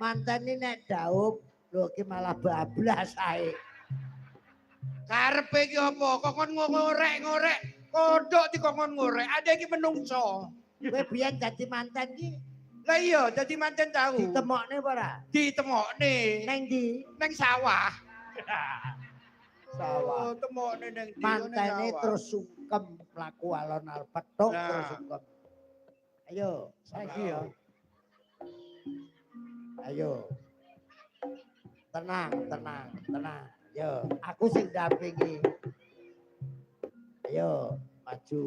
Mantan ini nek daup, lho ki malah bablas ae. Karepe ki apa? Kok kon ngorek-ngorek. Kodhok dikongkon ngorek. Ada iki menungso. Kowe biyen dadi mantan ki Lah iya dadi manten tahu. ditemokne apa ora? Ditemokne. Neng ndi? Neng sawah. Sawah. Oh, temokne neng ndi? Mantene terus sungkem mlaku alon-alon petuk terus sungkem. Ayo, saiki ya. Ayo. Tenang. Yo, aku sing dampingi. Ayo, maju.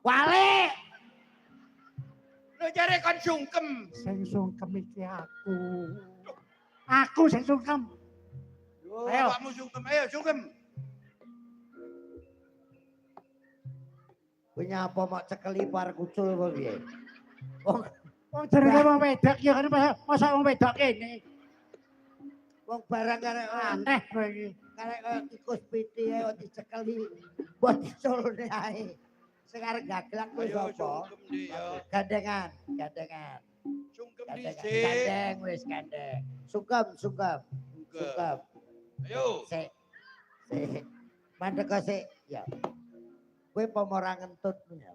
Wale! Lu jare kon sungkem. Sing sungkem iki aku. Aku sing sungkem. Ayo, kamu sungkem. Ayo, sungkem. Punya apa mau cekeli par kucul apa piye? Wong jenenge wong wedok ya kan masa wong wedok kene. Wong barang karek Aneh kowe iki. karek kaya tikus piti ae kok dicekeli buat diculune ae. Sing arep gaglak kuwi Ayo, sapa? sungkem di ya. Gandengan. Sungkem Gandeng. dhisik. Gandeng wis gandeng. Sungkem. Ayo. Sik. Mandek kok sik. Ya. Kowe pomora ngentut ya.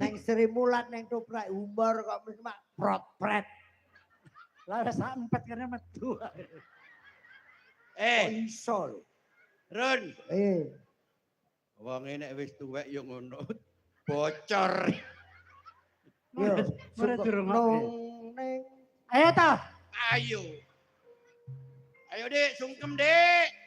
Neng Sri Mulat neng toprak umbar kok mesti mak prot-pret. Lah wis sak empet kene metu. Kok iso lho. Run. Wong nek wis tuwek yo ngono. Bocor. Yo, Ora durung neng. Ayo ta. Ayo. Ayo, Dik, sungkem, Dik.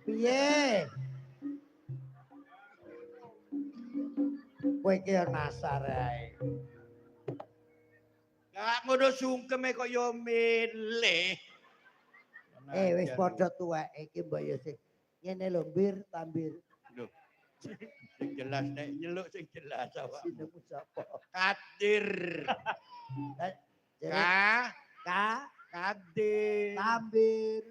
Piye? Kowe iki nasar ae. Gak ngono sungkeme kok yo milih. Wis padha tuwek iki mbok yo sing ngene lho mbir tambir. Lho. Sing jelas nek nyeluk sing jelas awak. Sinemu sapa? Kadir. Kadir. Tambir.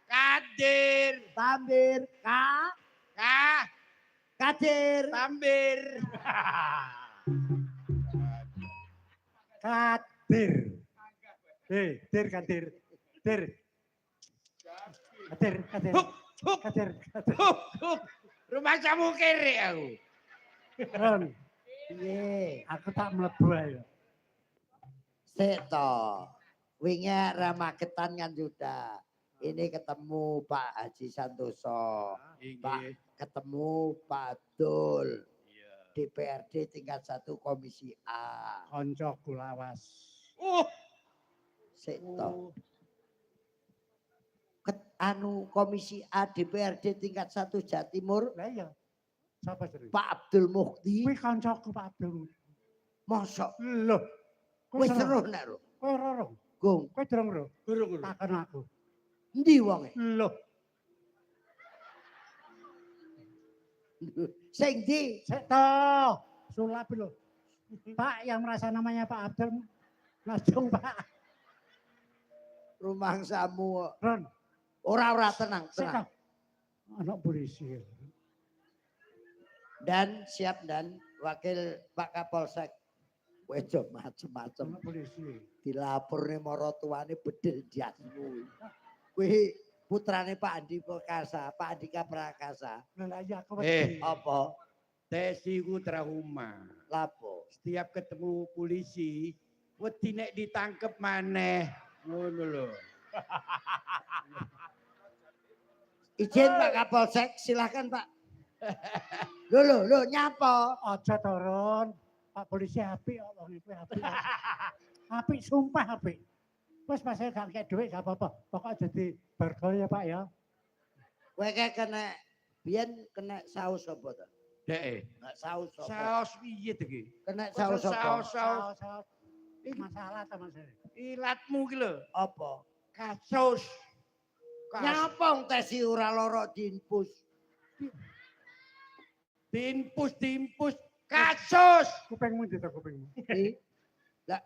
Kadir. Tambir. Kadir. Tambir. Kadir. Dir kadir. Dir. Kadir. Huk. Rumah kamu kere aku. Ron, Piye? aku tak mlebu ae. Sik to. Wingi ramagetan kan sudah. Ini ketemu Pak Haji Santoso. Pak ketemu Pak Abdul. DPRD tingkat 1 Komisi A. Kancaku lawas. Sik to. Komisi A DPRD tingkat 1 Jawa Timur. Lah iya. Sapa jenenge? Pak Abdul Mukhti. Kuwi kancaku Pak Abdul. Mosok Lho. wis seru nek lho. Kowe ora. Gung, Kowe durung ora. Durung. Takon aku. endi wonge? Lho. Sing ndi? Sik to. Sulap lho. Pak yang merasa namanya Pak Abdul. Langsung Pak. Rumangsamu. Ron. Ora tenang. Sik to. Anak polisi. Dan siap dan wakil Pak Kapolsek. Wejo macem-macem. Anak polisi. Dilaporne maratuwane bedil jasmu. Kuwi putrane Pak Andi Prakasa, Pak Andika Prakasa. Lah iya aku Apa? Tesiku trauma. Lapo? Setiap ketemu polisi, wedi nek ditangkep maneh. Ngono lho. Izin Pak Kapolsek, silakan Pak. Lho, nyapa? Aja turun. Pak polisi apik kok wong iku apik. Apik sumpah apik. Wes pas saya gak kek dhuwit gak apa-apa. Pokok jadi burger ya Pak ya. Kowe kena biyen kena saus apa to? Dek. Enggak saus apa? Saus piye to iki? Kena saus apa? Saus. Masalah ta Mas. Ilatmu ki lho. Apa? Kasus. Nyapa tesi ora loro diinpus. Diinpus. Kasus. Kupingmu ndi to kupingmu? Lah